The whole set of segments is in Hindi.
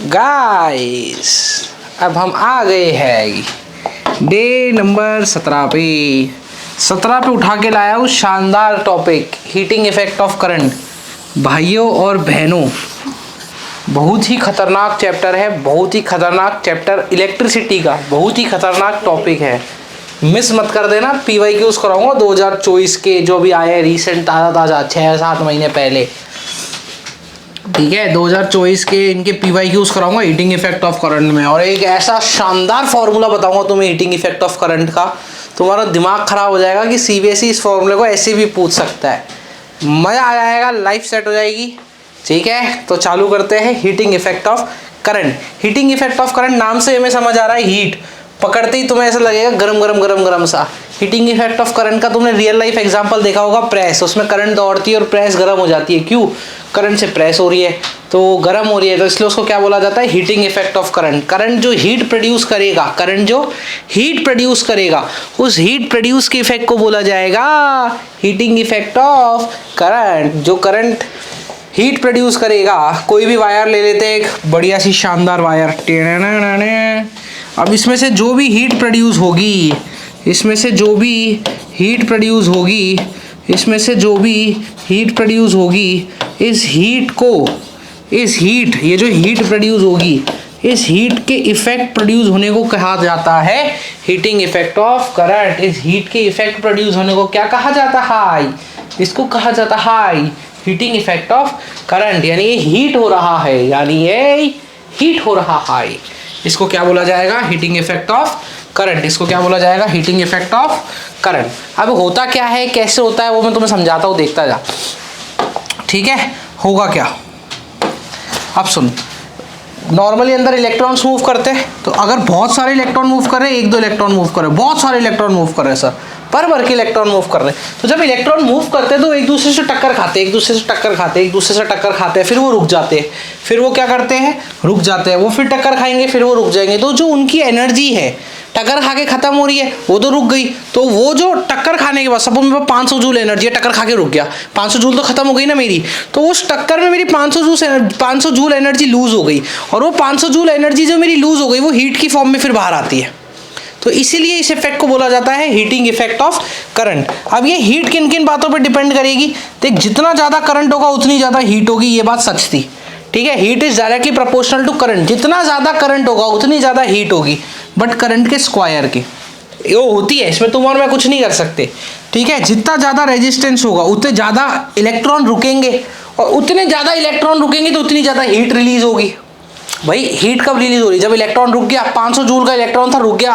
गाइस अब हम आ गए हैं डे नंबर 17 पे। 17 पे उठा के लाया हूँ शानदार topic, heating effect of current. भाइयों और बहनों, बहुत ही खतरनाक चैप्टर है, बहुत ही खतरनाक चैप्टर इलेक्ट्रिसिटी का, बहुत ही खतरनाक टॉपिक है। मिस मत कर देना। PYQs कराऊंगा 2024 के जो भी आए रिसेंट, ताज़ा 6-7 महीने पहले, ठीक है। 2024 के इनके PYQs कराऊंगा हीटिंग इफेक्ट ऑफ करंट में, और एक ऐसा शानदार फॉर्मूला बताऊंगा तुम्हें हीटिंग इफेक्ट ऑफ करंट का, तुम्हारा दिमाग खराब हो जाएगा कि CBSE इस फॉर्मूले को ऐसे भी पूछ सकता है। मज़ा आ जाएगा, लाइफ सेट हो जाएगी, ठीक है। तो चालू करते हैं heating effect of current. Heating effect of current नाम से हमें समझ आ रहा है हीट, पकड़ते ही तुम्हें ऐसा लगेगा गरम गरम गरम गरम सा। हीटिंग इफेक्ट ऑफ करंट का तुमने रियल लाइफ एग्जांपल देखा होगा, प्रेस, उसमें करंट दौड़ती है और प्रेस गर्म हो जाती है। क्यों? करंट से प्रेस हो रही है तो गर्म हो रही है, तो इसलिए उसको क्या बोला जाता है? Heating effect of current. Current जो हीट प्रोड्यूस करेगा, करंट जो हीट प्रोड्यूस करेगा, उस हीट प्रोड्यूस के इफेक्ट को बोला जाएगा हीटिंग इफेक्ट ऑफ करंट। जो करंट हीट प्रोड्यूस करेगा, कोई भी वायर ले लेते हैं, एक बढ़िया सी शानदार वायर। अब इसमें से जो भी हीट प्रोड्यूस होगी, इसमें से जो भी हीट प्रोड्यूस होगी, इसमें से जो भी हीट प्रोड्यूस होगी, इस हीट को, इस हीट, ये जो हीट प्रोड्यूस होगी, इस हीट के इफेक्ट प्रोड्यूस होने को कहा जाता है हीटिंग इफेक्ट ऑफ करंट। इस हीट के इफेक्ट प्रोड्यूस होने को क्या कहा जाता है? इसको कहा जाता है हीटिंग इफेक्ट ऑफ करंट। यानी ये हीट हो रहा है, यानी ये हीट हो रहा है, इसको क्या बोला जाएगा? Heating effect of current. इसको क्या बोला जाएगा? Heating effect of current. अब होता क्या है, कैसे होता है, वो मैं तुम्हें समझाता हूँ, देखता जा, ठीक है। होगा क्या, अब सुन। नॉर्मली अंदर इलेक्ट्रॉन्स मूव करते हैं, तो अगर बहुत सारे इलेक्ट्रॉन मूव कर रहे हैं, 1-2 इलेक्ट्रॉन मूव कर रहे हैं, बहुत सारे इलेक्ट्रॉन मूव कर रहे हैं सर, भर के इलेक्ट्रॉन मूव कर रहे हैं, तो जब इलेक्ट्रॉन मूव करते हैं तो एक दूसरे से टक्कर खाते हैं, एक दूसरे से टक्कर खाते हैं, एक दूसरे से टक्कर खाते हैं, फिर वो रुक जाते हैं, फिर वो क्या करते हैं? रुक जाते हैं। वो फिर टक्कर खाएंगे, फिर वो रुक जाएंगे। तो जो उनकी एनर्जी है टक्कर खा के खत्म हो रही है, वो तो रुक गई। तो वो जो टक्कर खाने के बाद, सपोज मेरे पास 500 जूल एनर्जी है, टक्कर खा के रुक गया, 500 जूल तो खत्म हो गई ना मेरी, तो उस टक्कर में मेरी 500 जूल एनर्जी लूज हो गई, और वो 500 जूल एनर्जी जो मेरी लूज हो गई वो हीट की फॉर्म में फिर बाहर आती है। तो इसीलिए इस इफेक्ट को बोला जाता है हीटिंग इफेक्ट ऑफ करंट। अब ये हीट किन किन बातों पर डिपेंड करेगी? देख, जितना ज़्यादा करंट होगा उतनी ज़्यादा हीट होगी, ये बात सच थी, ठीक है। Heat is directly proportional to current. जितना ज़्यादा करंट होगा उतनी ज़्यादा हीट होगी, बट करंट के स्क्वायर की वो होती है, इसमें तुम और मैं कुछ नहीं कर सकते, ठीक है। जितना ज़्यादा रेजिस्टेंस होगा उतने ज़्यादा इलेक्ट्रॉन रुकेंगे, और उतने ज़्यादा इलेक्ट्रॉन रुकेंगे तो उतनी ज़्यादा हीट रिलीज होगी। भाई हीट कब रिलीज हो रही? जब इलेक्ट्रॉन रुक गया, 500 जूल का इलेक्ट्रॉन था, रुक गया,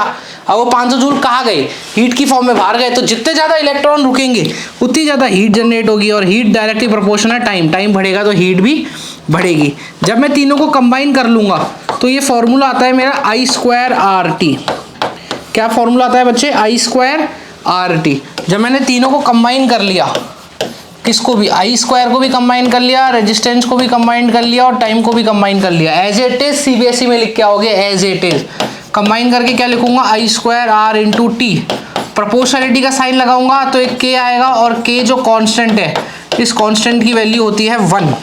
अब वो 500 जूल कहाँ गए? हीट की फॉर्म में बाहर गए। तो जितने ज़्यादा इलेक्ट्रॉन रुकेंगे उतनी ज़्यादा हीट जनरेट होगी, और heat directly proportional time, time बढ़ेगा तो हीट भी बढ़ेगी। जब मैं तीनों को कंबाइन कर लूँगा तो ये फॉर्मूला आता है मेरा I²RT। क्या फॉर्मूला आता है बच्चे? I²RT। जब मैंने तीनों को कंबाइन कर लिया, किसको भी, I² को भी कंबाइन कर लिया, रेजिस्टेंस को भी कंबाइन कर लिया, और टाइम को भी कंबाइन कर लिया, एज इट इज CBSE में लिख के आओगे, एज इट इज। कंबाइन करके क्या लिखूंगा? I²R × T। प्रोपोर्शनलिटी का साइन लगाऊंगा तो एक K आएगा, और K जो कांस्टेंट है, इस कांस्टेंट की वैल्यू होती है 1।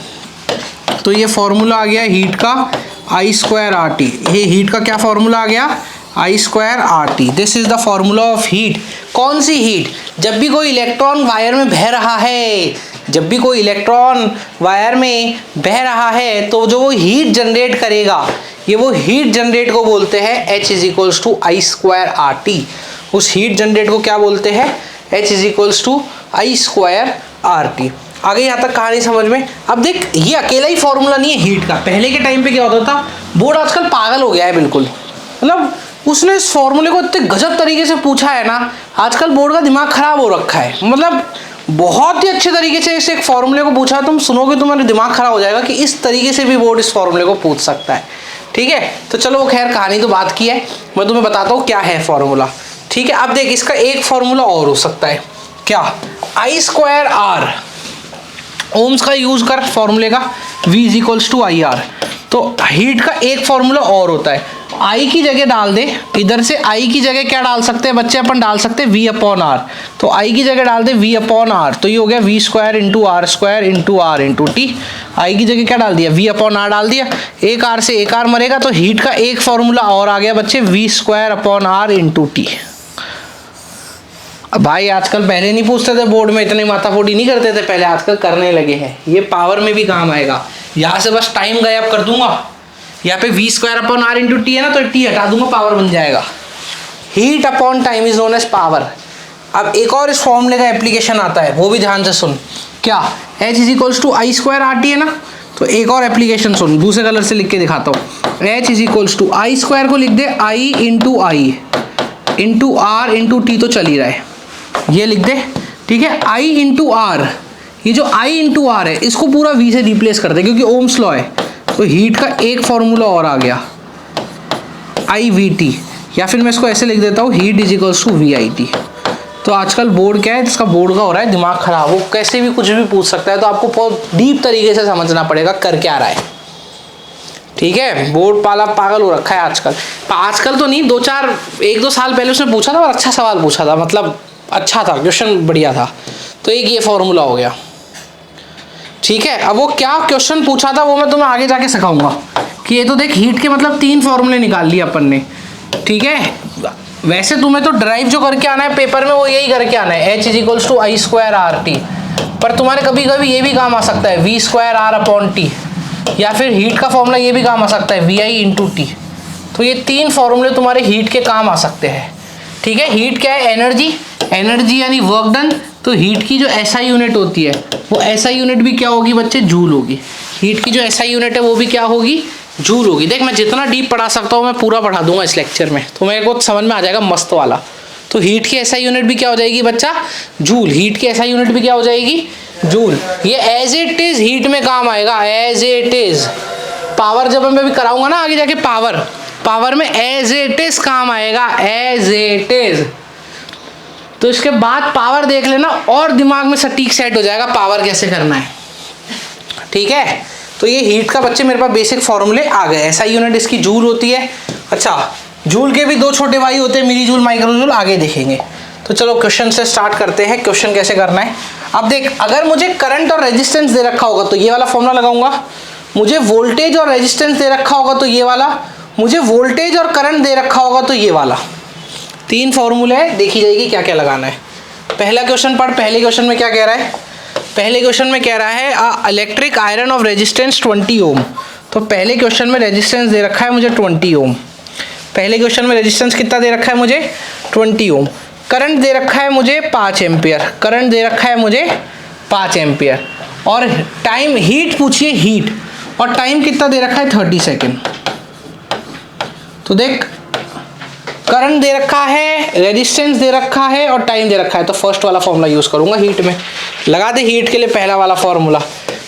तो ये फॉर्मूला आ गया हीट का I²RT। ये हीट का क्या फॉर्मूला आ गया? I²RT। This is the formula of heat. कौन सी हीट? जब भी कोई इलेक्ट्रॉन वायर में बह रहा है, जब भी कोई इलेक्ट्रॉन वायर में बह रहा है, तो जो वो हीट जनरेट करेगा, ये वो हीट जनरेट को बोलते हैं H = I²RT। उस हीट जनरेट को क्या बोलते हैं? H = I²RT। आगे यहाँ तक कहानी समझ में? अब देख, ये अकेला ही फॉर्मूला नहीं है हीट का। पहले के टाइम पे क्या होता था, बोर्ड आजकल पागल हो गया है बिल्कुल, मतलब उसने इस फॉर्मूले को इतने गजब तरीके से पूछा है ना, आजकल बोर्ड का दिमाग खराब हो रखा है। मतलब बहुत ही अच्छे तरीके से इस एक फॉर्मूले को पूछा, तुम सुनोगे तुम्हारा दिमाग खराब हो जाएगा कि इस तरीके से भी बोर्ड इस फॉर्मूले को पूछ सकता है, ठीक है। तो चलो खैर, कहानी तो बात की है, मैं तुम्हें बताता हूँ क्या है फॉर्मूला, ठीक है। अब देख, इसका एक फॉर्मूला और हो सकता है, क्या? I²R, ओम्स का यूज कर फॉर्मूले का, V = IR। तो हीट का एक फॉर्मूला और होता है आई की जगह डाल दे, इधर से आई की जगह क्या डाल सकते हैं बच्चे, अपन डाल सकते हैं वी अपॉन आर। तो आई की जगह डाल दे वी अपॉन आर, तो ये हो गया V square into R into T. I की जगह क्या डाल दिया, वी अपॉन आर डाल दिया, एक आर से एक आर मरेगा, तो हीट का एक फॉर्मूला और आ गया बच्चे, V square upon R into T. भाई आजकल पहले नहीं पूछते थे बोर्ड में, इतनी माथाफोड़ी नहीं करते थे पहले, आजकल करने लगे हैं। ये पावर में भी काम आएगा। यहाँ से बस टाइम गायब कर दूंगा, यहाँ पे V square upon R into T है ना, तो टी हटा दूंगा, पावर बन जाएगा। Heat upon time is known as power. अब एक और इस फॉर्मूले का एप्लीकेशन आता है, वो भी ध्यान से सुन। क्या, H is equals to I square R T है ना, तो एक और एप्लीकेशन सुन, दूसरे कलर से लिख के दिखाता हूँ। H is equals to I square को लिख दे I into R into T, तो चल ही रहा है, ये लिख दे, ठीक है। आई इंटू आर, ये जो आई इंटू आर है इसको पूरा वी से रिप्लेस कर दे, क्योंकि ओम्स लॉ है, तो हीट का एक फॉर्मूला और आ गया, आई वी टी, या फिर मैं इसको ऐसे लिख देता हूँ, heat is equals to V I T. तो आजकल बोर्ड क्या है, जिसका बोर्ड का हो रहा है दिमाग खराब, वो कैसे भी कुछ भी पूछ सकता है, तो आपको बहुत डीप तरीके से समझना पड़ेगा कर क्या रहा है, ठीक है। बोर्ड पाला पागल हो रखा है आजकल। आजकल तो नहीं, एक दो साल पहले उसने पूछा था और अच्छा सवाल पूछा था, मतलब अच्छा था, क्वेश्चन बढ़िया था। तो एक ये फॉर्मूला हो गया, ठीक है। अब वो क्या क्वेश्चन पूछा था वो मैं तुम्हें आगे जाके सिखाऊंगा, कि ये तो देख हीट के मतलब 3 फॉर्मूले निकाल लिए अपन ने, ठीक है। वैसे तुम्हें तो ड्राइव जो करके आना है पेपर में, वो यही करके आना है, H is equals to I square R T. पर तुम्हारे कभी कभी ये भी काम आ सकता है, V square R upon T, या फिर हीट का फॉर्मूला ये भी काम आ सकता है, वी आई इंटू टी। तो ये 3 फॉर्मूले तुम्हारे हीट के काम आ सकते हैं, ठीक है। हीट क्या है, एनर्जी यानी वर्क डन। तो हीट की जो एसआई यूनिट होती है, वो एसआई यूनिट भी क्या होगी बच्चे, जूल होगी। हीट की जो एसआई यूनिट है वो भी क्या होगी, जूल होगी। देख मैं जितना डीप पढ़ा सकता हूँ मैं पूरा पढ़ा दूंगा इस लेक्चर में, तो मेरे को समझ में आ जाएगा मस्त वाला। तो हीट की एसआई यूनिट भी क्या हो जाएगी बच्चा, जूल। हीट की एसआई यूनिट भी क्या हो जाएगी, जूल। ये एज इट इज हीट में काम आएगा, एज इट इज। पावर जब मैं भी कराऊंगा ना आगे जाके, पावर में एज इट इज काम आएगा, एज इट इज। तो इसके बाद पावर देख लेना और दिमाग में सटीक सेट हो जाएगा पावर कैसे करना है, ठीक है। तो ये हीट का बच्चे मेरे पास बेसिक फॉर्मूले आ गए। एसआई यूनिट इसकी जूल होती है। अच्छा, जूल के भी 2 छोटे भाई होते हैं, मिली जूल, माइक्रो जूल, आगे देखेंगे। तो चलो क्वेश्चन से स्टार्ट करते हैं। क्वेश्चन कैसे करना है, अब देख, अगर मुझे करंट और रेजिस्टेंस दे रखा होगा तो ये वाला फॉर्मूला लगाऊंगा, मुझे वोल्टेज और रेजिस्टेंस दे रखा होगा तो ये वाला, मुझे वोल्टेज और करंट दे रखा होगा तो ये वाला। 3 फॉर्मूले है, देखी जाएगी क्या क्या लगाना है। पहला क्वेश्चन पढ़, पहले क्वेश्चन में क्या कह रहा है, पहले क्वेश्चन में कह रहा है इलेक्ट्रिक आयरन ऑफ रेजिस्टेंस 20 ओम। तो पहले क्वेश्चन में रेजिस्टेंस दे रखा है मुझे 20 ओम। पहले क्वेश्चन में रेजिस्टेंस कितना दे रखा है मुझे, 20 ओम। करंट दे रखा है मुझे 5 एम्पियर, करंट दे रखा है मुझे 5 एम्पियर। और टाइम, हीट पूछिए हीट, और टाइम कितना दे रखा है 30 सेकेंड। तो देख, करंट दे रखा है, रेजिस्टेंस दे रखा है और टाइम दे रखा है, तो फर्स्ट वाला फॉर्मूला यूज करूंगा हीट में। लगा दे हीट के लिए पहला वाला फॉर्मूला।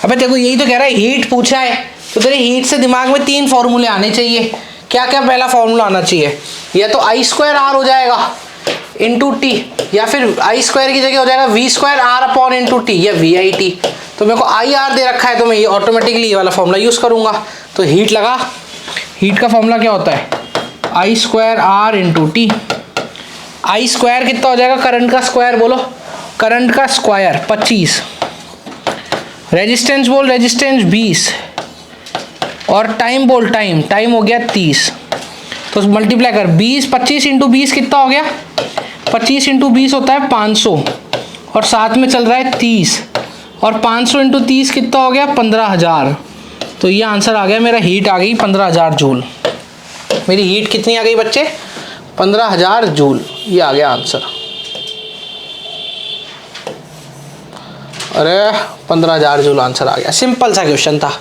अबे देखो यही तो कह रहा है, हीट पूछा है तो तेरे हीट से दिमाग में 3 फॉर्मूले आने चाहिए। क्या क्या पहला फॉर्मूला आना चाहिए, या तो आई स्क्वायर आर हो जाएगा इंटू टी, या फिर आई स्क्वायर की जगह हो जाएगा V square R upon into T, या वी आई टी। तो मेरे को आई आर दे रखा है तो मैं ये ऑटोमेटिकली ये वाला फॉर्मूला यूज करूंगा। तो हीट लगा, हीट का फॉर्मूला क्या होता है, I square R into T. I square कितना हो जाएगा, करंट का स्क्वायर बोलो, करंट का स्क्वायर 25, रेजिस्टेंस बोल, रेजिस्टेंस 20, और टाइम बोल, टाइम हो गया 30। तो मल्टीप्लाई कर, 25 इंटू 20 कितना हो गया, 25 इंटू 20 होता है 500, और साथ में चल रहा है 30, और 500 इंटू 30 कितना हो गया 15,000। तो ये आंसर आ गया मेरा, हीट आ गई 15,000 जूल। मेरी हीट कितनी आ गई बच्चे, 15,000 जूल। ये आ गया आंसर। अरे 15,000 जूल आंसर आ गया। सिंपल सा क्वेश्चन था,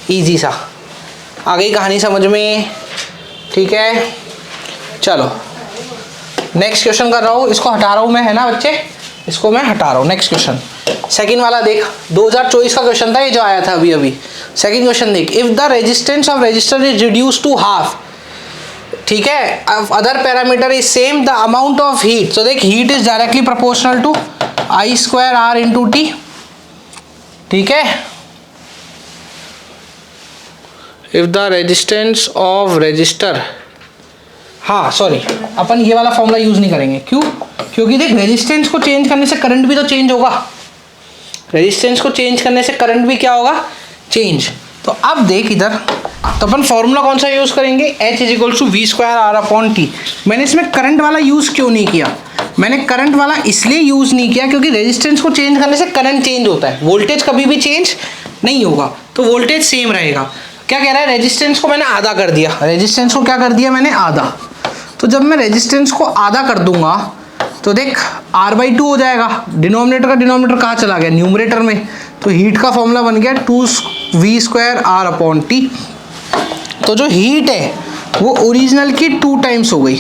इजी सा। आ गई कहानी समझ में, ठीक है। चलो नेक्स्ट क्वेश्चन कर रहा हूँ, इसको हटा रहा हूँ मैं, है ना बच्चे, इसको मैं हटा रहा हूँ। नेक्स्ट क्वेश्चन, सेकंड वाला देख, 2024 का क्वेश्चन था ये जो आया था अभी अभी। सेकंड क्वेश्चन देख, if the resistance of resistor is reduce to half, ठीक है, other parameter is same, the amount of heat. तो देख, heat is directly proportional to I square R into T, ठीक है। If the resistance of resistor हाँ सॉरी, अपन ये वाला फॉर्मूला यूज नहीं करेंगे। क्यों? क्योंकि देख रेजिस्टेंस को चेंज करने से करंट भी तो चेंज होगा। रेजिस्टेंस को चेंज करने से करंट भी क्या होगा? चेंज। तो अब देख इधर, तो अपन फॉर्मूला कौन सा यूज करेंगे? H is equal to V square R upon T. मैंने इसमें करंट वाला यूज क्यों नहीं किया? मैंने करंट वाला इसलिए यूज नहीं किया क्योंकि रेजिस्टेंस को चेंज करने से करंट चेंज होता है, वोल्टेज कभी भी चेंज नहीं होगा, तो वोल्टेज सेम रहेगा। क्या कह रहा है? रेजिस्टेंस को मैंने आधा कर दिया। रेजिस्टेंस को क्या कर दिया मैंने? आधा। तो जब मैं रेजिस्टेंस को आधा कर दूंगा तो देख R/2 हो जाएगा। डिनोमिनेटर का डिनोमिनेटर कहाँ चला गया? न्यूमरेटर में। तो हीट का फॉर्मूला बन गया 2v square R upon T. तो जो हीट है वो ओरिजिनल की 2 टाइम्स हो गई,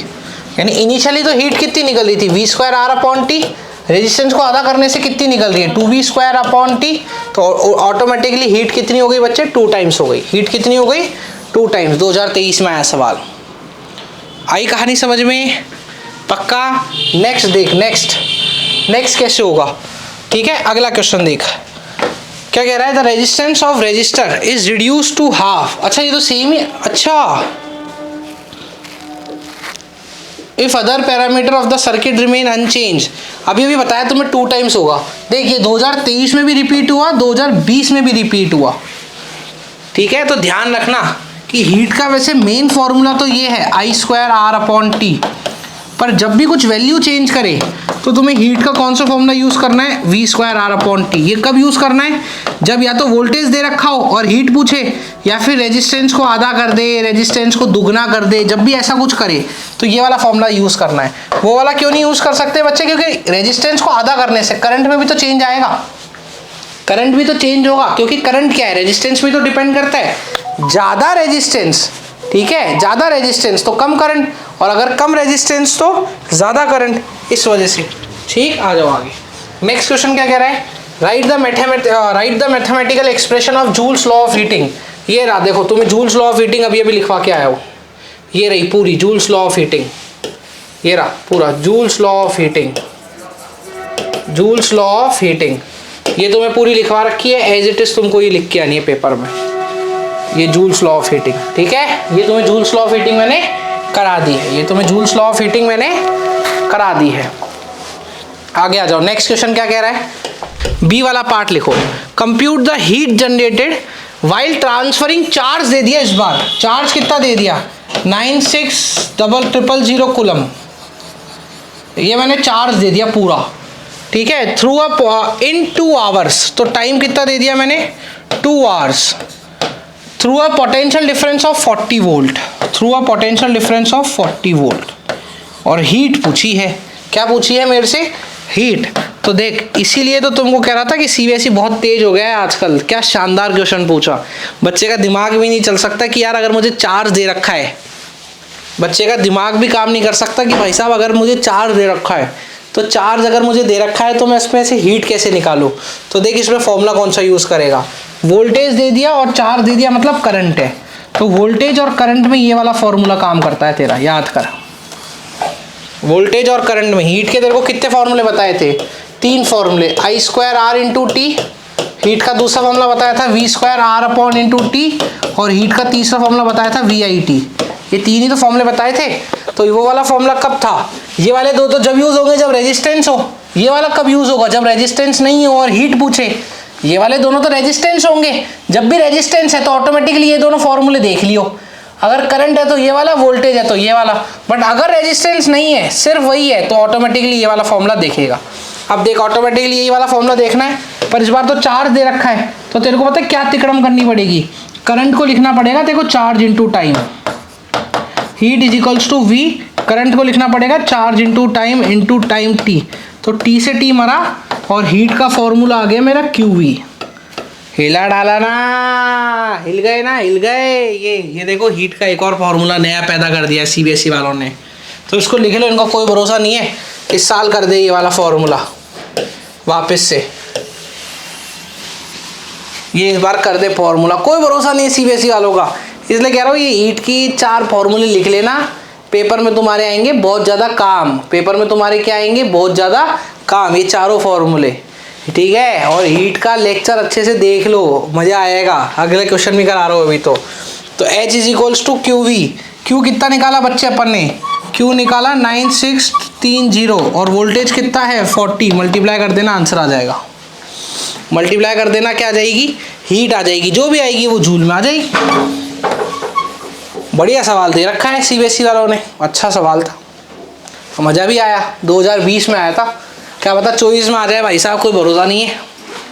यानी इनिशियली तो हीट कितनी निकल रही थी? V square R upon T. Resistance को आधा करने से कितनी निकल रही है? 2v square upon T. तो ऑटोमेटिकली हीट कितनी हो गई बच्चे? 2 टाइम्स हो गई। हीट कितनी हो गई? 2 टाइम्स। 2023 में आया सवाल। आई कहानी समझ में? पक्का? नेक्स्ट देख, नेक्स्ट कैसे होगा? ठीक है, अगला क्वेश्चन देख क्या कह रहा है? The resistance of resistor is reduce to half. अच्छा ये तो सेम ही। अच्छा, if other parameter of the circuit remain unchange. अभी बताया तुम्हें 2 टाइम्स होगा। देखिए 2023 में भी रिपीट हुआ, 2020 में भी रिपीट हुआ। ठीक है, तो ध्यान रखना कि हीट का वैसे मेन फॉर्मूला तो ये है I square R upon T, पर जब भी कुछ वैल्यू चेंज करे तो तुम्हें हीट का कौन सा फॉर्मूला यूज करना है? V square R upon T. ये कब यूज करना है? जब या तो वोल्टेज दे रखा हो और हीट पूछे, या फिर रेजिस्टेंस को आधा कर दे, रेजिस्टेंस को दुगना कर दे, जब भी ऐसा कुछ करे तो ये वाला फॉर्मूला यूज करना है। वो वाला क्यों नहीं यूज कर सकते बच्चे? क्योंकि रेजिस्टेंस को आधा करने से करंट में भी तो चेंज आएगा, करंट भी तो चेंज होगा। क्योंकि करंट क्या है? रेजिस्टेंस भी तो डिपेंड करता है। ज्यादा रेजिस्टेंस, ठीक है, ज्यादा रेजिस्टेंस तो कम करंट, और अगर कम रेजिस्टेंस तो ज्यादा करंट, इस वजह से। ठीक, आ जाओ आगे। नेक्स्ट क्वेश्चन क्या कह रहा है? Right the mathematical expression of joules law of heating. ये रहा, देखो तुम्हें जूल्स लॉ ऑफ हीटिंग अभी लिखवा के आया हो। ये रही पूरी जूल्स लॉ ऑफ हीटिंग, ये रहा पूरा joules law of heating, joules law of heating. ये तुम्हें पूरी लिखवा रखी है एज इट इज, तुमको ये लिख के आनी है पेपर में। ये जूल्स लॉ ऑफ हीटिंग, ठीक है, ये तुम्हें जूल्स लॉ ऑफ हीटिंग मैंने करा दी है। ये तुम्हें जूल्स लॉ ऑफ हीटिंग मैंने करा दी है। आगे आ जाओ। नेक्स्ट क्वेश्चन क्या कह रहा है? बी वाला पार्ट लिखो। Compute the heat generated while transferring. Charge दे दिया, इस बार चार्ज कितना दे दिया? 96,000 कूलम। ये मैंने चार्ज दे दिया पूरा, ठीक है, थ्रू अप इन 2 आवर्स। तो टाइम कितना दे दिया मैंने? 2 hours. Through a potential difference of 40 volt, through a potential difference of 40 volt. और हीट पूछी है। क्या पूछी है मेरे से? हीट। तो देख इसीलिए तो तुमको कह रहा था कि सीबीएसई बहुत तेज हो गया है आजकल। क्या शानदार क्वेश्चन पूछा। बच्चे का दिमाग भी नहीं चल सकता कि यार अगर मुझे चार्ज दे रखा है, बच्चे का दिमाग भी काम नहीं कर सकता कि भाई साहब अगर मुझे चार्ज दे रखा है, तो चार्ज अगर मुझे दे रखा है तो मैं इसमें से हीट कैसे निकालूं। तो देख इसमें फॉर्मूला कौन सा यूज करेगा? वोल्टेज दे दिया और चार्ज दे दिया, मतलब करंट है। तो वोल्टेज और करंट में ये वाला फॉर्मूला काम करता है तेरा, याद कर। वोल्टेज और करंट में हीट के तेरे को कितने फॉर्मूले बताए थे? 3 फॉर्मूले। I square R into T, heat का दूसरा फॉर्मूला बताया था V square R upon into T, और हीट का तीसरा फॉर्मूला बताया था VIT। ये 3 ही तो फॉर्मूले बताए थे। तो वो वाला फॉर्मूला कब था? ये वाले 2 तो जब यूज होंगे जब रेजिस्टेंस हो। ये वाला कब यूज होगा? जब रेजिस्टेंस नहीं हो और हीट पूछे। ये वाले दोनों तो रेजिस्टेंस होंगे। जब भी रेजिस्टेंस है तो ऑटोमेटिकली ये दोनों फॉर्मूले देख लियो। अगर करंट है तो ये वाला, वोल्टेज है तो ये वाला। बट अगर रेजिस्टेंस नहीं है, सिर्फ वही है, तो ऑटोमेटिकली ये वाला फॉर्मूला देखेगा। अब देख ऑटोमेटिकली यही वाला फॉर्मूला देखना है, पर इस बार तो चार्ज दे रखा है। तो तेरे को पता है क्या तिकड़म करनी पड़ेगी? करंट को लिखना पड़ेगा तेरे को charge into time. Heat is equals to V, current को लिखना पड़ेगा चार्ज इंटू टाइम टी। तो टी से टी मरा और हीट का फॉर्मूला आ गया मेरा QV। हिला डाला ना, हिल गए ना, हिल गए। ये देखो हीट का एक और फॉर्मूला नया पैदा कर दिया सीबीएसई वालों ने। तो इसको लिख लो, इनका कोई भरोसा नहीं है, इस साल कर दे ये वाला फॉर्मूला वापस से। ये इस बार कर दे फॉर्मूला, कोई भरोसा नहीं है सीबीएसई वालों का। इसलिए कह रहा हूँ ये हीट की 4 फॉर्मूले लिख लेना, पेपर में तुम्हारे आएंगे बहुत ज़्यादा काम। पेपर में तुम्हारे क्या आएंगे? बहुत ज़्यादा काम, ये 4 फॉर्मूले, ठीक है। और हीट का लेक्चर अच्छे से देख लो, मज़ा आएगा। अगले क्वेश्चन भी करा रहा हूँ अभी तो H is equals to QV। Q कितना निकाला बच्चे अपन ने? Q निकाला 9630 और वोल्टेज कितना है 40, मल्टीप्लाई कर देना आंसर आ जाएगा। मल्टीप्लाई कर देना क्या आ जाएगी, हीट आ जाएगी, जो भी आएगी वो जूल में आ जाएगी। बढ़िया सवाल दे रखा है सीबीएसई वालों ने, अच्छा सवाल था, मज़ा भी आया। 2020 में आया था, क्या पता 24 में आ जाए भाई साहब, कोई भरोसा नहीं है।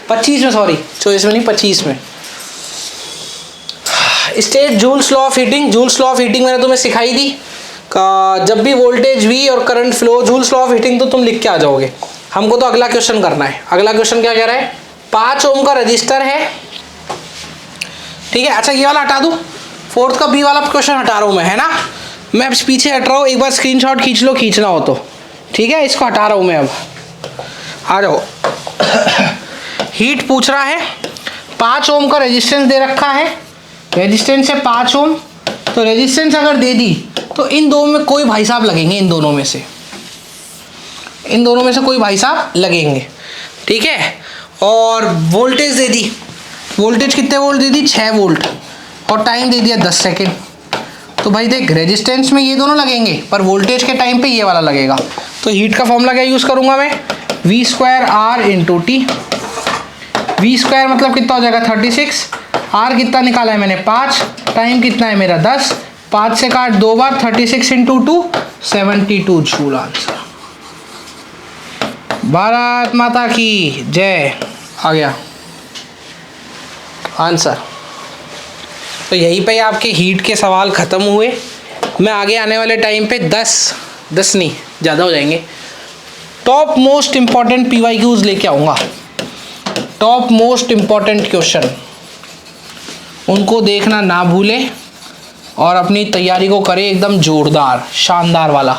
25 में, सॉरी 24 में नहीं 25 में। State joules law of heating. Joules law of heating मैंने तुम्हें सिखाई थी, जब भी वोल्टेज V और current flow, joules law of heating तो तुम लिख के आ जाओगे। हमको तो अगला क्वेश्चन करना है। अगला क्वेश्चन क्या कह रहा है, 5 ओम का रजिस्टर है, ठीक है। अच्छा ये वाला हटा दूँ, फोर्थ का बी वाला क्वेश्चन हटा रहा हूँ मैं, है ना। मैं अब पीछे हट रहा हूँ, एक बार स्क्रीनशॉट खींच लो, खींचना हो तो, ठीक है। इसको हटा रहा हूँ मैं, अब आ जाओ। हीट पूछ रहा है, 5 ओम का रेजिस्टेंस दे रखा है, रेजिस्टेंस है 5 ओम। तो रेजिस्टेंस अगर दे दी तो इन दोनों में कोई भाई साहब लगेंगे, इन दोनों में से कोई भाई साहब लगेंगे, ठीक है। और वोल्टेज दे दी, वोल्टेज कितने वोल्ट दे दी 6 वोल्ट, और टाइम दे दिया 10 सेकेंड। तो भाई देख, रेजिस्टेंस में ये दोनों लगेंगे, पर वोल्टेज के टाइम पे ये वाला लगेगा। तो हीट का फॉर्मूला क्या यूज़ करूँगा मैं, V²R × T। V² मतलब कितना हो जाएगा 36, R कितना निकाला है मैंने 5, टाइम कितना है मेरा 10, 5 से काट 2 बार, 36 × 2 72 जूल आंसर। भारत माता की जय, आ गया आंसर। तो यहीं पे आपके हीट के सवाल ख़त्म हुए। मैं आगे आने वाले टाइम पे 10 नहीं ज़्यादा हो जाएंगे, टॉप मोस्ट इम्पॉर्टेंट PYQs लेके आऊँगा। टॉप मोस्ट इम्पॉर्टेंट क्वेश्चन, उनको देखना ना भूलें और अपनी तैयारी को करें एकदम जोरदार शानदार वाला,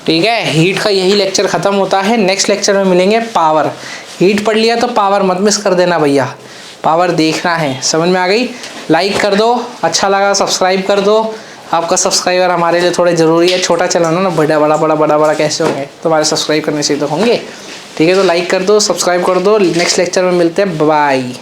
ठीक है। हीट का यही लेक्चर ख़त्म होता है, नेक्स्ट लेक्चर में मिलेंगे पावर। हीट पढ़ लिया तो पावर मत मिस कर देना भैया, पावर देखना है। समझ में आ गई, लाइक कर दो, अच्छा लगा सब्सक्राइब कर दो। आपका सब्सक्राइबर हमारे लिए थोड़े ज़रूरी है, छोटा चैनल है ना, बड़ा कैसे होंगे, तो हमारे सब्सक्राइब करने से तो होंगे, ठीक है। तो लाइक कर दो, सब्सक्राइब कर दो। नेक्स्ट लेक्चर में मिलते हैं, बाय।